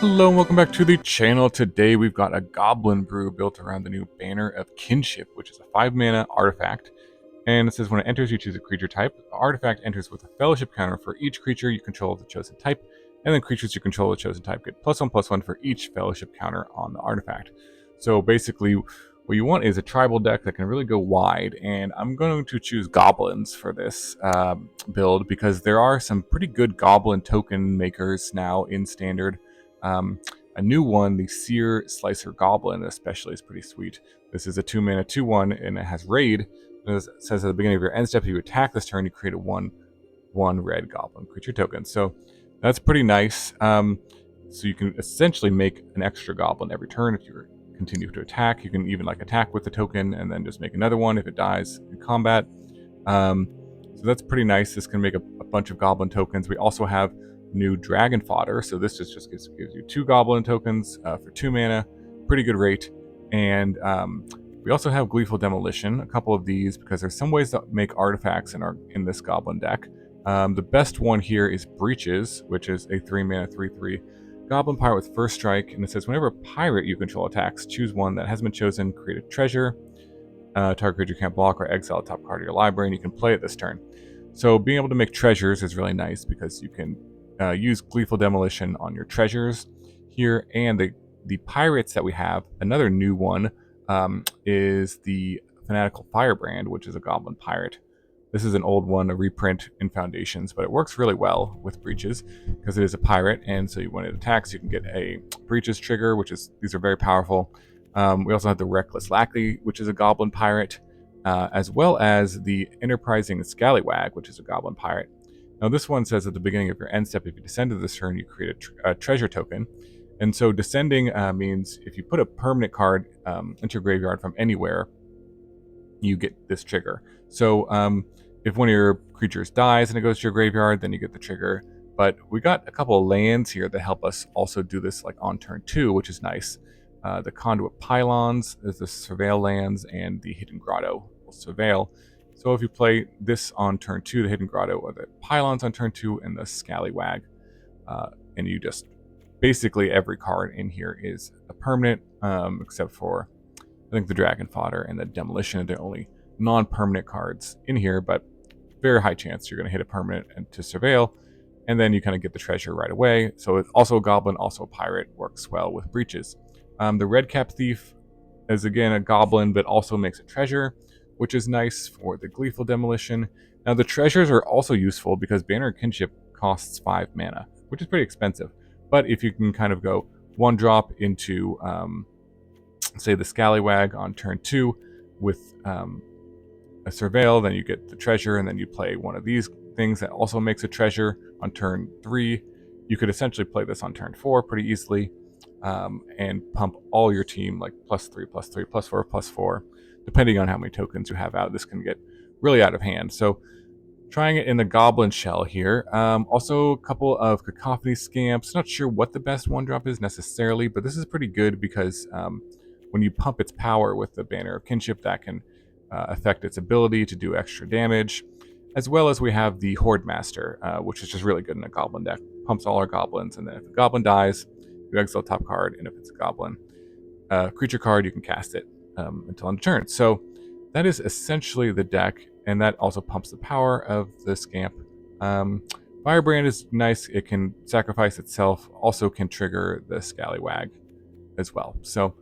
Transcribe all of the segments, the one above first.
Hello and welcome back to the channel. Today we've got a Goblin brew built around the new Banner of Kinship, which is a 5-mana artifact. And it says when it enters, you choose a creature type. The artifact enters with a fellowship counter for each creature you control of the chosen type, and then creatures you control of the chosen type get +1/+1 for each fellowship counter on the artifact. So basically, what you want is a tribal deck that can really go wide, and I'm going to choose Goblins for this build because there are some pretty good Goblin token makers now in Standard. A new one, the Searslicer Goblin especially, is pretty sweet. This is a 2-mana 2/1, and it has Raid. It says at the beginning of your end step, if you attack this turn, you create a 1/1 red Goblin creature token. So that's pretty nice. So you can essentially make an extra Goblin every turn if you continue to attack. You can even attack with the token and then just make another one if it dies in combat. So that's pretty nice. This can make a bunch of Goblin tokens. We also have new Dragon Fodder, so this just gives you 2 Goblin tokens for 2 mana, pretty good rate. And we also have Gleeful Demolition, a couple of these, because there's some ways to make artifacts in this Goblin deck. The best one here is Breeches, which is a 3-mana 3/3 Goblin Pirate with first strike, and it says whenever a pirate you control attacks, choose one that hasn't been chosen, create a treasure, target creature can't block, or exile a top card of your library, and you can play it this turn. So being able to make treasures is really nice because you can use Gleeful Demolition on your treasures here. And the pirates that we have, another new one, is the Fanatical Firebrand, which is a Goblin pirate. This is an old one, a reprint in Foundations, but it works really well with Breeches because it is a pirate, and so when it attacks, you can get a Breeches trigger, these are very powerful. We also have the Reckless Lackey, which is a Goblin pirate, as well as the Enterprising Scallywag, which is a Goblin pirate. Now this one says at the beginning of your end step, if you descend to this turn, you create a treasure token. And so descending means if you put a permanent card into your graveyard from anywhere, you get this trigger. So if one of your creatures dies and it goes to your graveyard, then you get the trigger. But we got a couple of lands here that help us also do this on turn 2, which is nice. The Conduit Pylons is the Surveil lands, and the Hidden Grotto will Surveil. So if you play this on turn 2, the Hidden Grotto, or the Pylons on turn 2, and the Scallywag, and you just basically every card in here is a permanent, except for I think the Dragon Fodder and the Demolition are the only non-permanent cards in here, but very high chance you're going to hit a permanent and to Surveil, and then you kind of get the treasure right away. So it's also a Goblin, also a pirate, works well with Breeches. The Redcap Thief is again a Goblin, but also makes a treasure, which is nice for the Gleeful Demolition. Now the treasures are also useful because Banner of Kinship costs 5 mana, which is pretty expensive. But if you can kind of go 1-drop into, say, the Scallywag on turn 2 with a Surveil, then you get the treasure, and then you play one of these things that also makes a treasure on turn 3. You could essentially play this on turn 4 pretty easily, and pump all your team +3, +3, +4, +4. Depending on how many tokens you have out, this can get really out of hand. So trying it in the Goblin shell here. Also a couple of Cacophony Scamps. Not sure what the best 1-drop is necessarily, but this is pretty good because when you pump its power with the Banner of Kinship, that can affect its ability to do extra damage. As well as we have the Hordemaster, which is just really good in a Goblin deck. Pumps all our Goblins, and then if a Goblin dies, you exile top card, and if it's a Goblin creature card, you can cast it until end of turn. So that is essentially the deck, and that also pumps the power of the Scamp. Firebrand is nice. It can sacrifice itself, also can trigger the Scallywag as well. So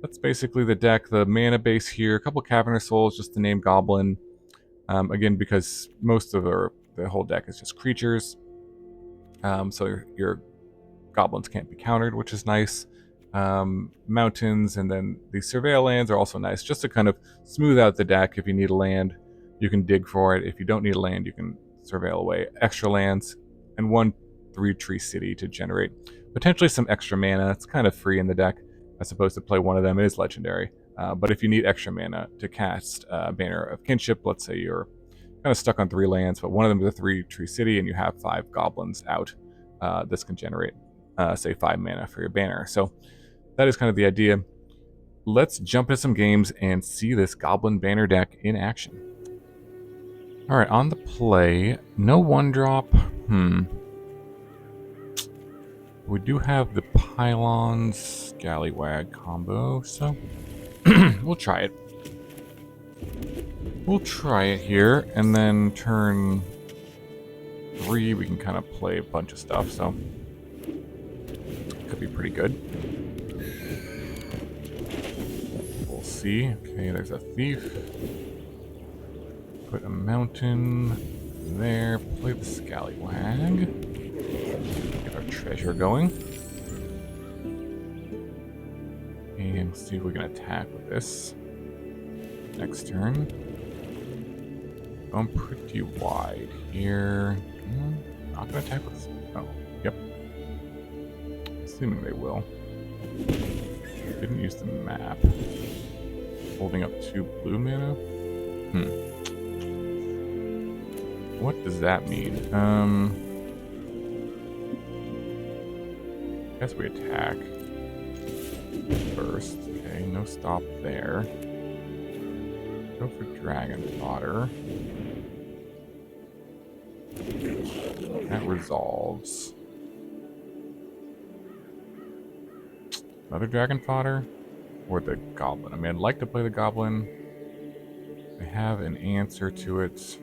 that's basically the deck. The mana base here, a couple Cavern of Souls just to name Goblin. Again, because most of the whole deck is just creatures. So your Goblins can't be countered, which is nice. Mountains, and then the Surveil lands are also nice, just to kind of smooth out the deck. If you need a land, you can dig for it. If you don't need a land, you can Surveil away extra lands, and 1 3-tree city to generate potentially some extra mana. It's kind of free in the deck, as opposed to play one of them. It is legendary, but if you need extra mana to cast Banner of Kinship, let's say you're kind of stuck on 3 lands, but one of them is a 3-tree city, and you have 5 Goblins out, this can generate say 5 mana for your banner. So that is kind of the idea. Let's jump into some games and see this Goblin Banner deck in action. Alright, on the play, no 1-drop. We do have the Pylons Scallywag combo, so we'll try it. We'll try it here, and then turn 3 we can kind of play a bunch of stuff, so could be pretty good. We'll see. Okay, there's a thief. Put a mountain there. Play the Scallywag. Get our treasure going. And see if we can attack with this. Next turn. Going pretty wide here. Not gonna attack with this. Oh, yep. Assuming they will. Didn't use the map. Holding up 2 blue mana? What does that mean? Guess we attack first. Okay, no stop there. Go for Dragon Fodder. That resolves. Another Dragon Fodder? Or the Goblin? I mean, I'd like to play the Goblin. I have an answer to it.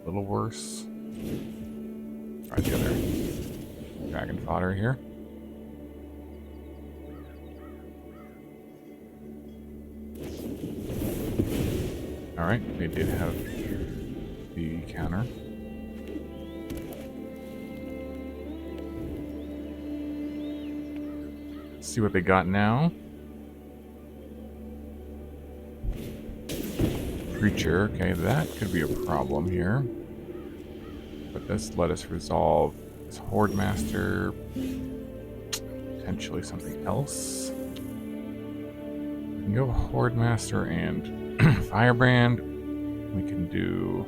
A little worse. Try the other Dragon Fodder here. Alright, they did have the counter. Let's see what they got now. Creature, okay, that could be a problem here. But this let us resolve this Hordemaster, potentially something else. We can go Hordemaster and Firebrand. We can do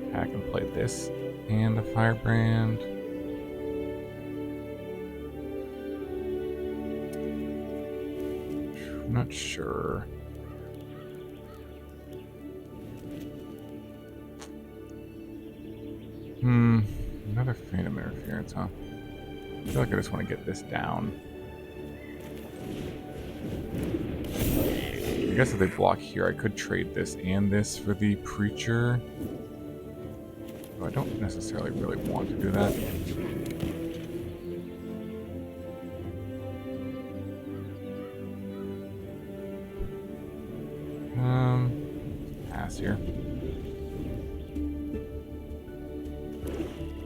attack and play this and the Firebrand. I'm not sure. Another Phantom Interference, huh? I feel like I just want to get this down. I guess if they block here, I could trade this and this for the Preacher. Though I don't necessarily really want to do that. Pass here.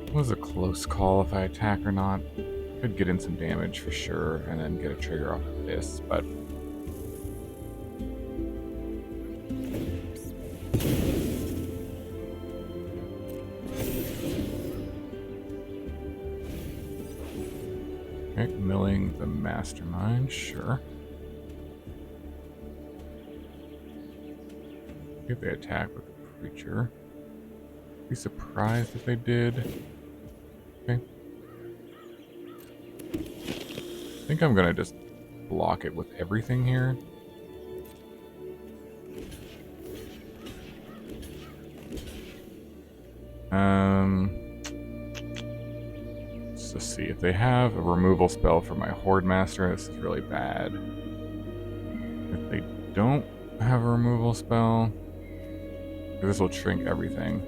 It was a close call if I attack or not. Could get in some damage for sure, and then get a trigger off of this, but okay, milling the Mastermind, sure. If they attack with the Preacher. Be surprised if they did. Okay. I think I'm gonna just block it with everything here. Let's just see if they have a removal spell for my Hordemaster. This is really bad. If they don't have a removal spell, this will shrink everything.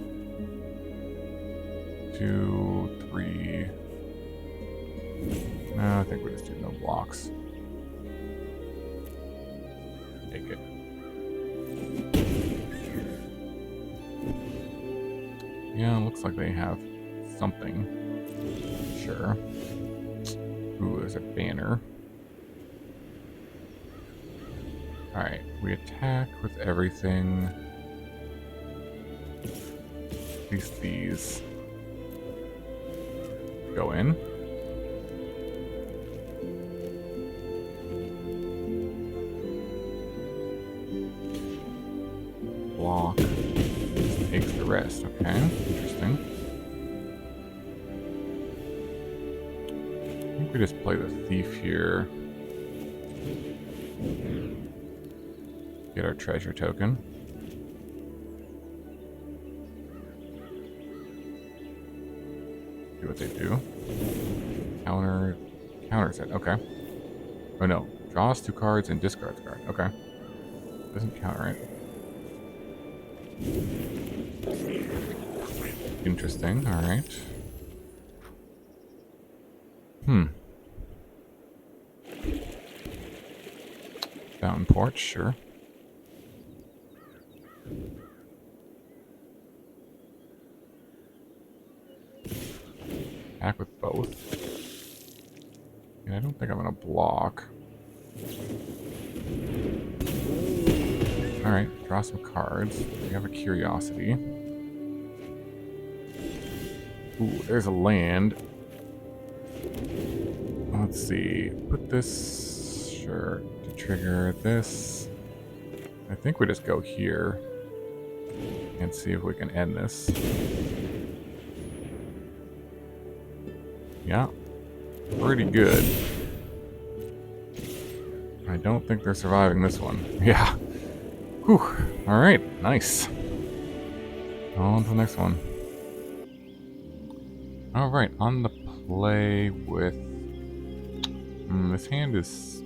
2, 3. No, I think we just do no blocks. Take it. Yeah, looks like they have something. Sure. Ooh, there's a banner. Alright, we attack with everything. At least these go in. Block. Takes the rest. Okay, interesting. I think we just play the thief here. Get our treasure token. Do what they do. Counters it. Okay. Oh no. Draws 2 cards and discards a card. Okay. Doesn't counter it. Interesting. Alright. Fountain Porch, sure. Attack with both. And I don't think I'm gonna block. Alright, draw some cards. We have a Curiosity. Ooh, there's a land. Let's see. Put this, sure, to trigger this. I think we just go here and see if we can end this. Yeah, pretty good. I don't think they're surviving this one. Yeah. Whew. Alright, nice. On to the next one. Alright, on the play with... this hand is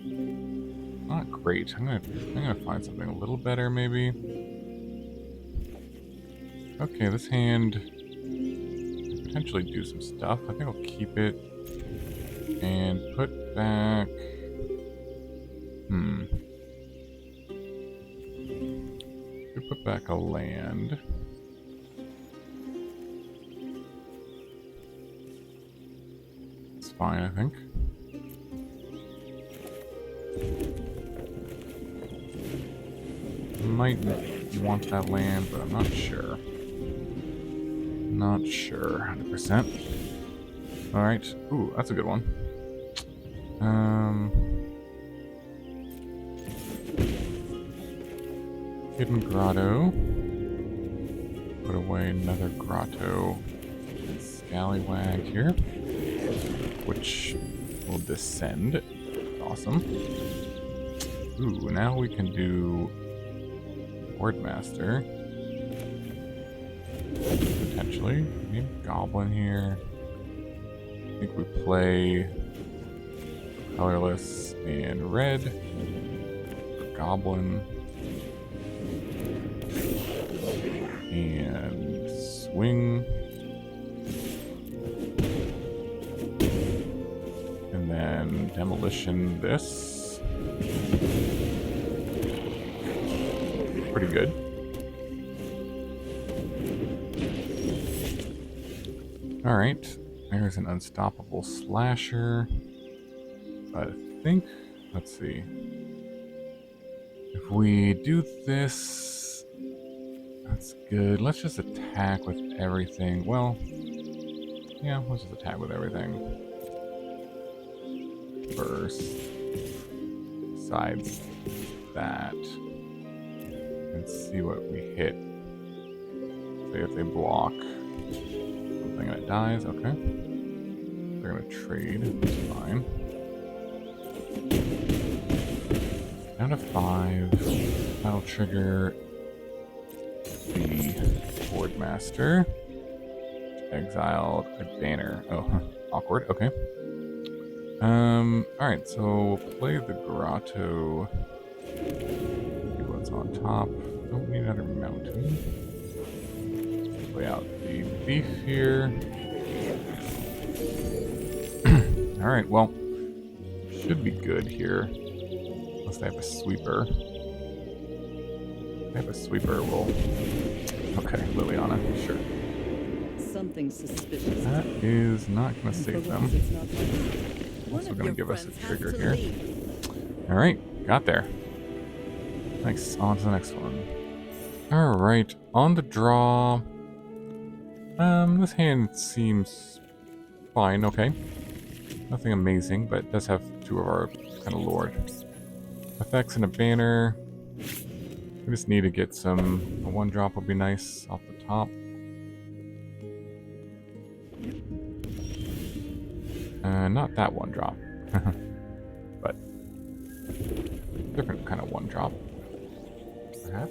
not great. I'm gonna find something a little better, maybe. Okay, this hand could potentially do some stuff. I think I'll keep it and put back... Could put back a land. It's fine, I think. Might want that land, but I'm not sure. Not sure, 100%. Alright. Ooh, that's a good one. Hidden Grotto. Put away another Grotto Scallywag here, which will descend. Awesome. Ooh, now we can do Hordemaster. Potentially. Maybe Goblin here. I think we play colorless and red for Goblin. And swing. And then demolition this. Pretty good. Alright, there's an unstoppable slasher. But I think, let's see. If we do this, that's good. Let's just attack with everything. Well, yeah, let's just attack with everything first. Besides that. And see what we hit. Say if they block something and it dies, okay. They're gonna trade, it's fine. Down to 5. That'll trigger the Hordemaster. Exiled a banner. Oh, awkward, okay. Alright, so we'll play the Grotto. See what's on top. Don't need another mountain. Let's play out the thief here. Alright, well, should be good here. Unless they have a sweeper. If they have a sweeper, we'll... Okay, Liliana, sure. Something suspicious. That is not going to save them. Also going to give us a trigger here. Alright, got there. Nice, on to the next one. Alright, on the draw. This hand seems fine, okay. Nothing amazing, but it does have 2 of our kind of lord effects and a banner. We just need to get some... A 1-drop would be nice off the top. Not that 1-drop. But different kind of 1-drop. Perhaps?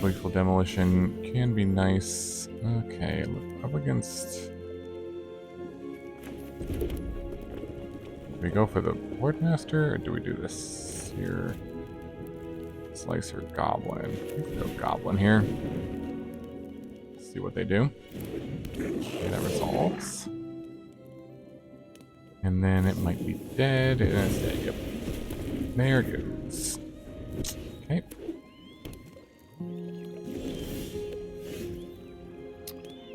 Gleeful Demolition can be nice. Okay, look up against... Do we go for the Hordemaster, or do we do this here? Slicer Goblin. Let's go Goblin here. See what they do. Okay, that resolves. And then it might be dead, and it's dead, yep. There it goes. Okay.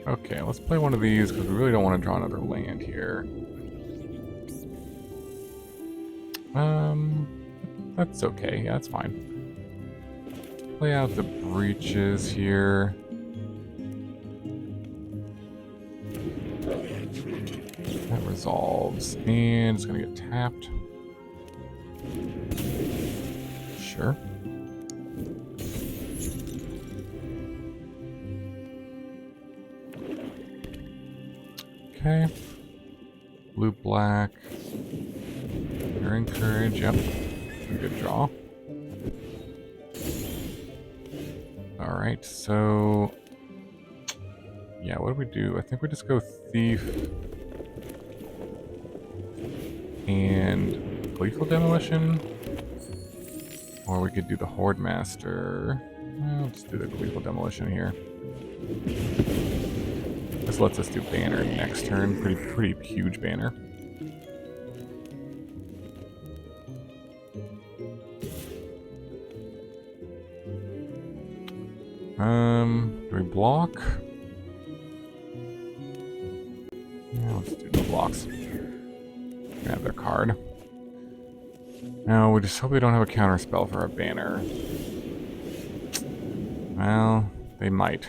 Okay, let's play one of these, because we really don't want to draw another land here. That's okay, yeah, that's fine. Play out the Breeches here. That resolves, and it's gonna get tapped. Sure. Okay. Blue, black. You're encouraged, yep. A good draw. Alright, so... Yeah, what do we do? I think we just go Thief. And Gleeful Demolition. Or we could do the Hordemaster. Well, let's do the Gleeful Demolition here. This lets us do Banner next turn. Pretty huge Banner. Do we block? Yeah, let's do no blocks. Gonna have their card. Now, we just hope they don't have a counter spell for our Banner. Well, they might.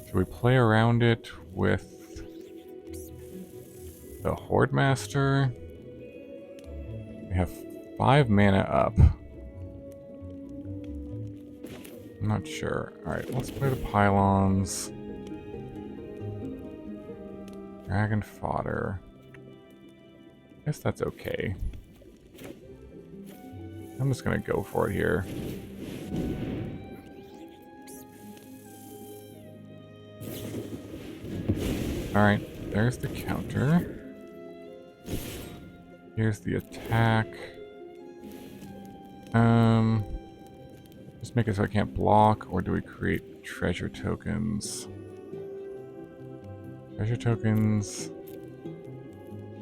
Should we play around it with the Hordemaster? We have 5 mana up. I'm not sure. Alright, let's play the Pylons. Dragon Fodder. Guess that's okay. I'm just gonna go for it here. Alright, there's the counter. Here's the attack. Just make it so I can't block, or do we create treasure tokens? Treasure tokens.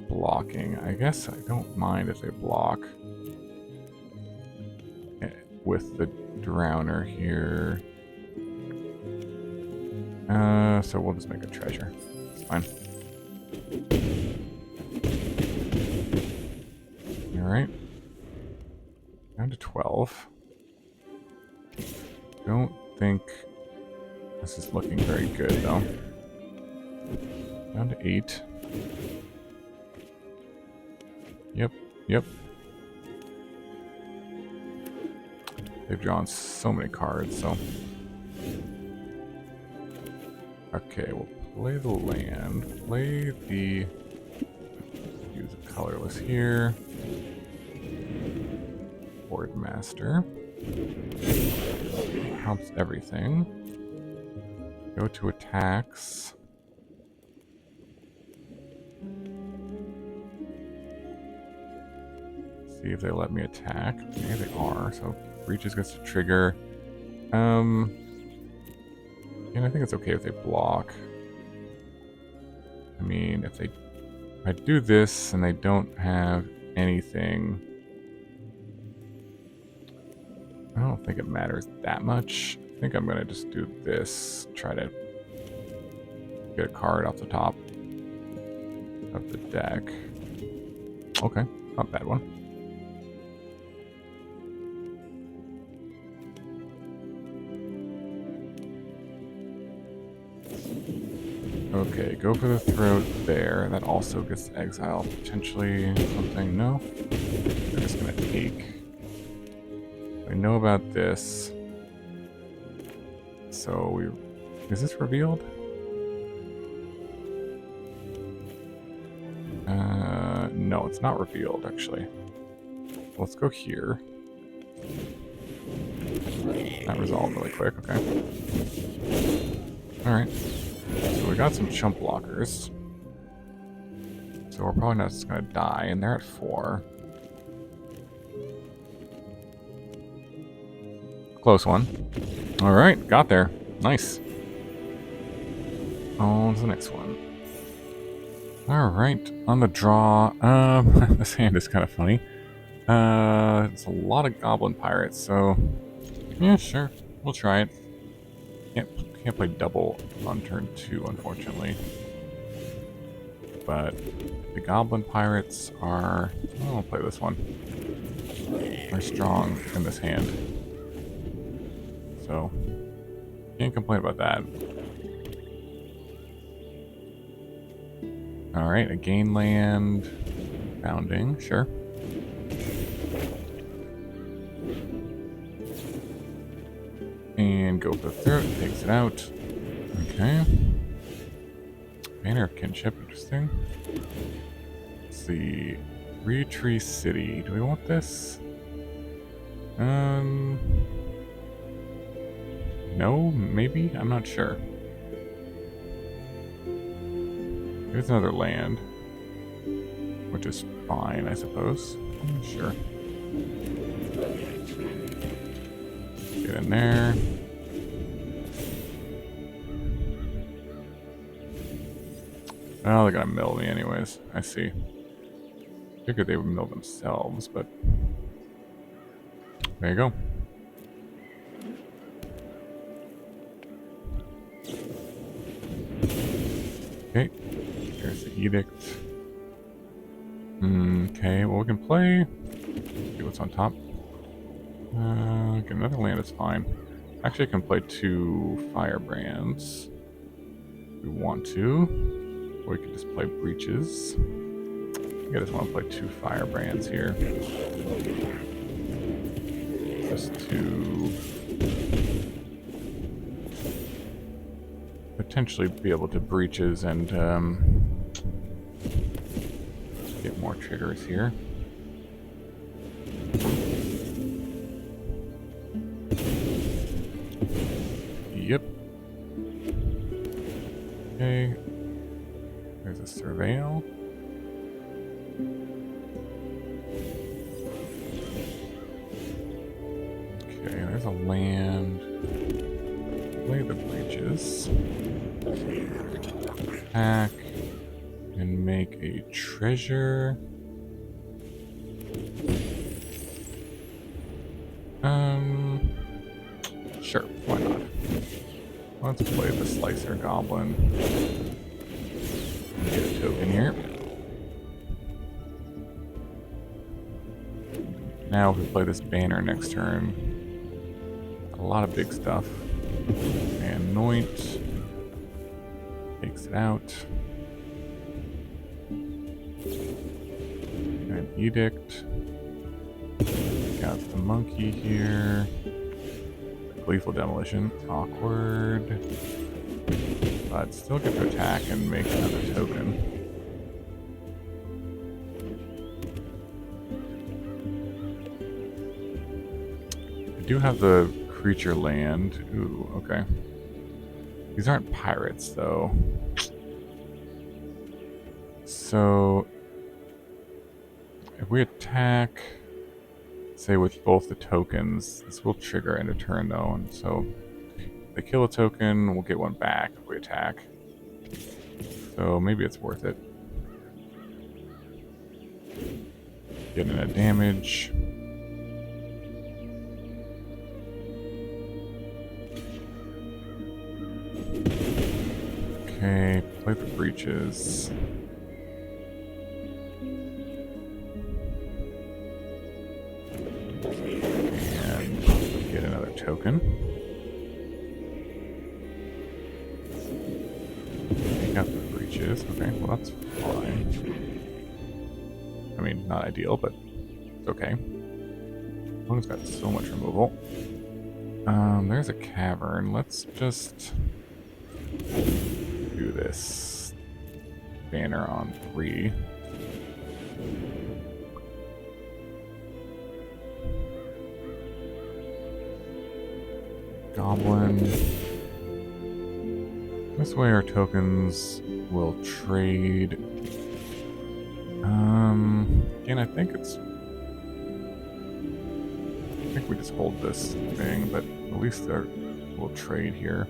Blocking. I guess I don't mind if they block. With the Drowner here. So we'll just make a treasure. It's fine. Alright. Down to 12. Don't think this is looking very good, though. Down to 8. Yep. They've drawn so many cards, so... Okay, we'll play the land. Play the... Use a colorless here. Hordemaster. Helps everything. Go to attacks. See if they let me attack. Yeah, they are. So Breeches gets to trigger. And I think it's okay if they block. I mean, if I do this and they don't have anything, I don't think it matters that much. I think I'm gonna just do this. Try to get a card off the top of the deck. Okay, not a bad one. Okay, go for the throat there. That also gets to exile potentially something. No? They're just gonna take. I know about this. So we... Is this revealed? No, it's not revealed, actually. Let's go here. That resolved really quick, okay. Alright. So we got some chump blockers. So we're probably not just gonna die, and they're at 4. Close one. Alright, got there. Nice. On to the next one. Alright, on the draw. This hand is kind of funny. It's a lot of goblin pirates, so yeah, sure. We'll try it. Can't play double on turn 2, unfortunately. But the goblin pirates are... I'll play this one. They're strong in this hand. So, can't complain about that. Alright, a gain land. Bounding, sure. And go for the throat, takes it out. Okay. Banner of Kinship, interesting. Let's see. Retree City. Do we want this? No, maybe? I'm not sure. There's another land. Which is fine, I suppose. Sure. Get in there. Oh, they're gonna mill me anyways. I see. Figured they would mill themselves, but... There you go. Okay. There's the edict. Okay, well we can play... See what's on top. Get another land is fine. Actually, I can play 2 Firebrands. If we want to. Or we can just play Breeches. I just want to play 2 Firebrands here. Just to potentially be able to Breeches and get more triggers here. Yep. Okay. There's a Surveil. Okay, there's a land. Play the Breeches. Attack. And make a treasure. Sure, why not? Let's play the Slicer Goblin. Get a token here. Now if we play this banner next turn, a lot of big stuff. And Anoint takes it out. And Edict. Got the monkey here. Gleeful Demolition. Awkward. But still get to attack and make another token. I do have the creature land. Ooh, okay. These aren't pirates, though. So, if we attack, say with both the tokens, this will trigger end of turn, though, and so if they kill a token, we'll get one back if we attack. So maybe it's worth it. Getting a damage. Okay, play the Breeches. And get another token. Take out the Breeches. Okay, well that's fine. I mean, not ideal, but it's okay. Opponent's got so much removal. There's a cavern. Let's just do this. Banner on 3. Goblin. This way our tokens will trade. Again, I think we just hold this thing, but at least we'll trade here.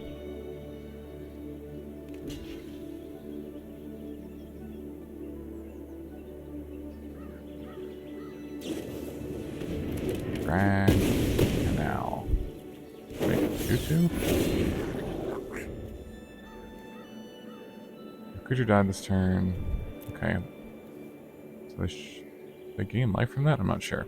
Drag, and now make it 2/2. Creature died this turn. Okay. So they gain life from that? I'm not sure.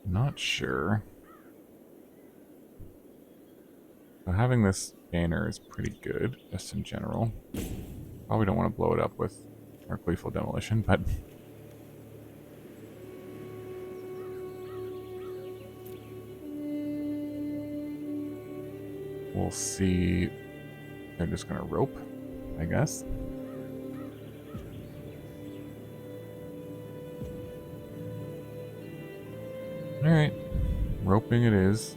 Not sure. So having this banner is pretty good, just in general. Probably don't want to blow it up with our Gleeful Demolition, but we'll see. They're just going to rope, I guess. Alright. Roping it is.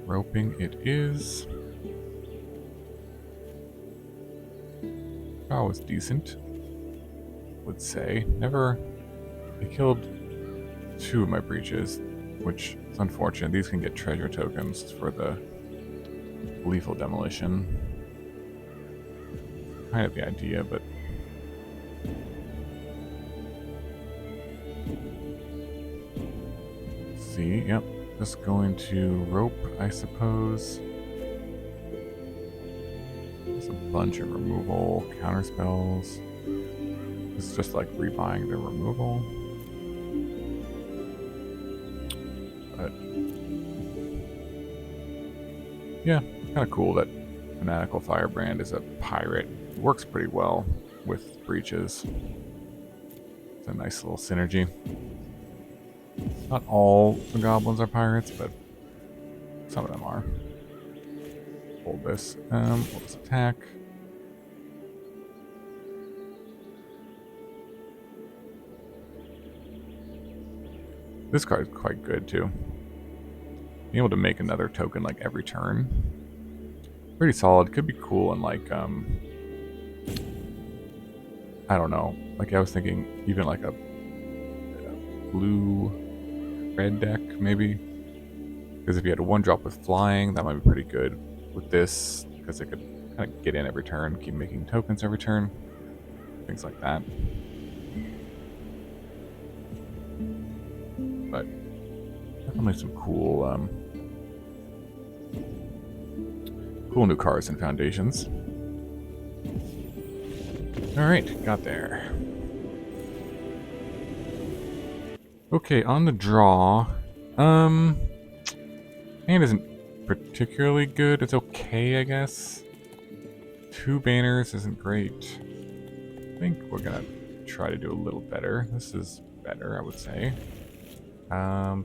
Roping it is. That was decent, would say. Never. They killed 2 of my breaches, which is unfortunate. These can get treasure tokens for the Gleeful Demolition. Kind of the idea, but see, yep. Just going to rope, I suppose. There's a bunch of removal, counter spells. This is just like rebuying the removal. But yeah, kind of cool that Fanatical Firebrand is a pirate. It works pretty well with breaches. It's a nice little synergy. Not all the goblins are pirates, but some of them are. Hold this. We'll just attack. This card is quite good too. Being able to make another token like every turn. Pretty solid. Could be cool in like I don't know. Like I was thinking even like a blue red deck maybe. Because if you had a 1-drop with flying, that might be pretty good with this, because it could kind of get in every turn, keep making tokens every turn, things like that. But definitely some cool, cool new cards and foundations. All right, got there. Okay, on the draw, hand isn't particularly good. It's okay, I guess. 2 banners isn't great. I think we're gonna try to do a little better. This is better, I would say.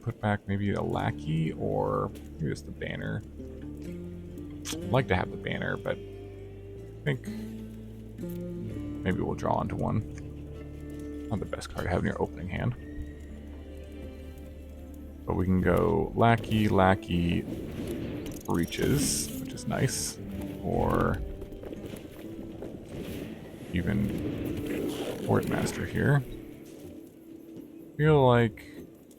Put back maybe a lackey or maybe just the banner. I'd like to have the banner, but I think maybe we'll draw into one. Not the best card to have in your opening hand. But we can go lackey, lackey, breeches, which is nice. Or even Hordemaster here. Feel like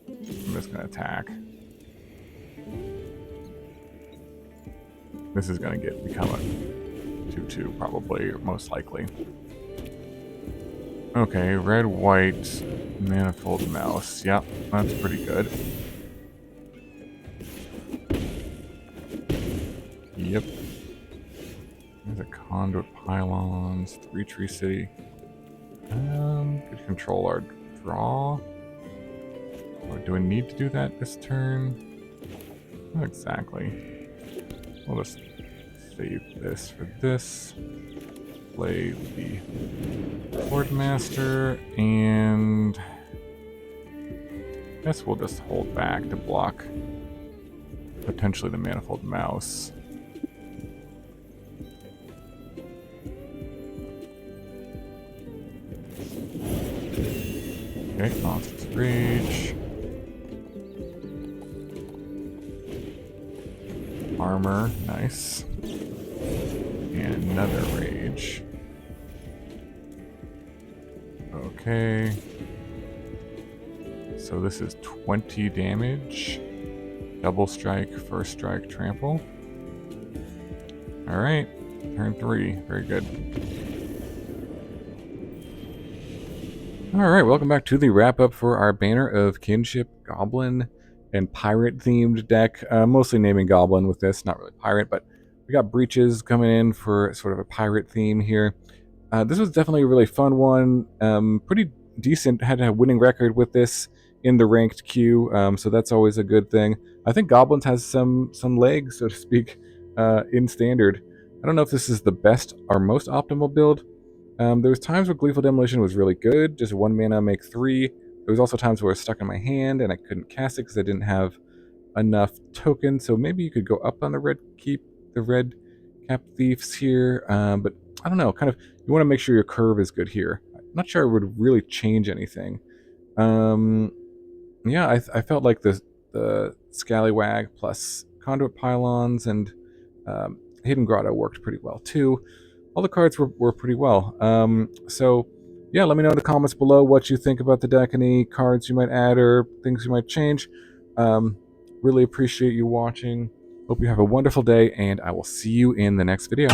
I'm just gonna attack. This is gonna become a 2/2 probably, or most likely. Okay, red, white, manifold mouse. Yep, that's pretty good. Yep. There's a Conduit Pylons, 3 Tree City. Could control our draw. Or do we need to do that this turn? Not exactly. We'll just save this for this. Play the Hordemaster, and I guess we'll just hold back to block potentially the Manifold Mouse. Okay, Monstrous Rage. Armor, nice. And another Rage. Okay. So this is 20 damage. Double strike, first strike, trample. Alright, turn 3. Very good. Alright, welcome back to the wrap-up for our Banner of Kinship Goblin and Pirate-themed deck. Mostly naming Goblin with this, not really Pirate, but we got Breeches coming in for sort of a Pirate theme here. This was definitely a really fun one. Pretty decent, had a winning record with this in the ranked queue, so that's always a good thing. I think Goblins has some legs, so to speak, in Standard. I don't know if this is the best or most optimal build. There was times where Gleeful Demolition was really good, just 1 mana, make 3. There was also times where it was stuck in my hand and I couldn't cast it because I didn't have enough tokens, so maybe you could go up on the Redcap Thieves here, but I don't know, kind of, you want to make sure your curve is good here. I'm not sure it would really change anything. Yeah, I felt like the Scallywag plus Conduit Pylons and Hidden Grotto worked pretty well too. All the cards were pretty well. So yeah, let me know in the comments below what you think about the deck, any cards you might add or things you might change. Really appreciate you watching. Hope you have a wonderful day, and I will see you in the next video.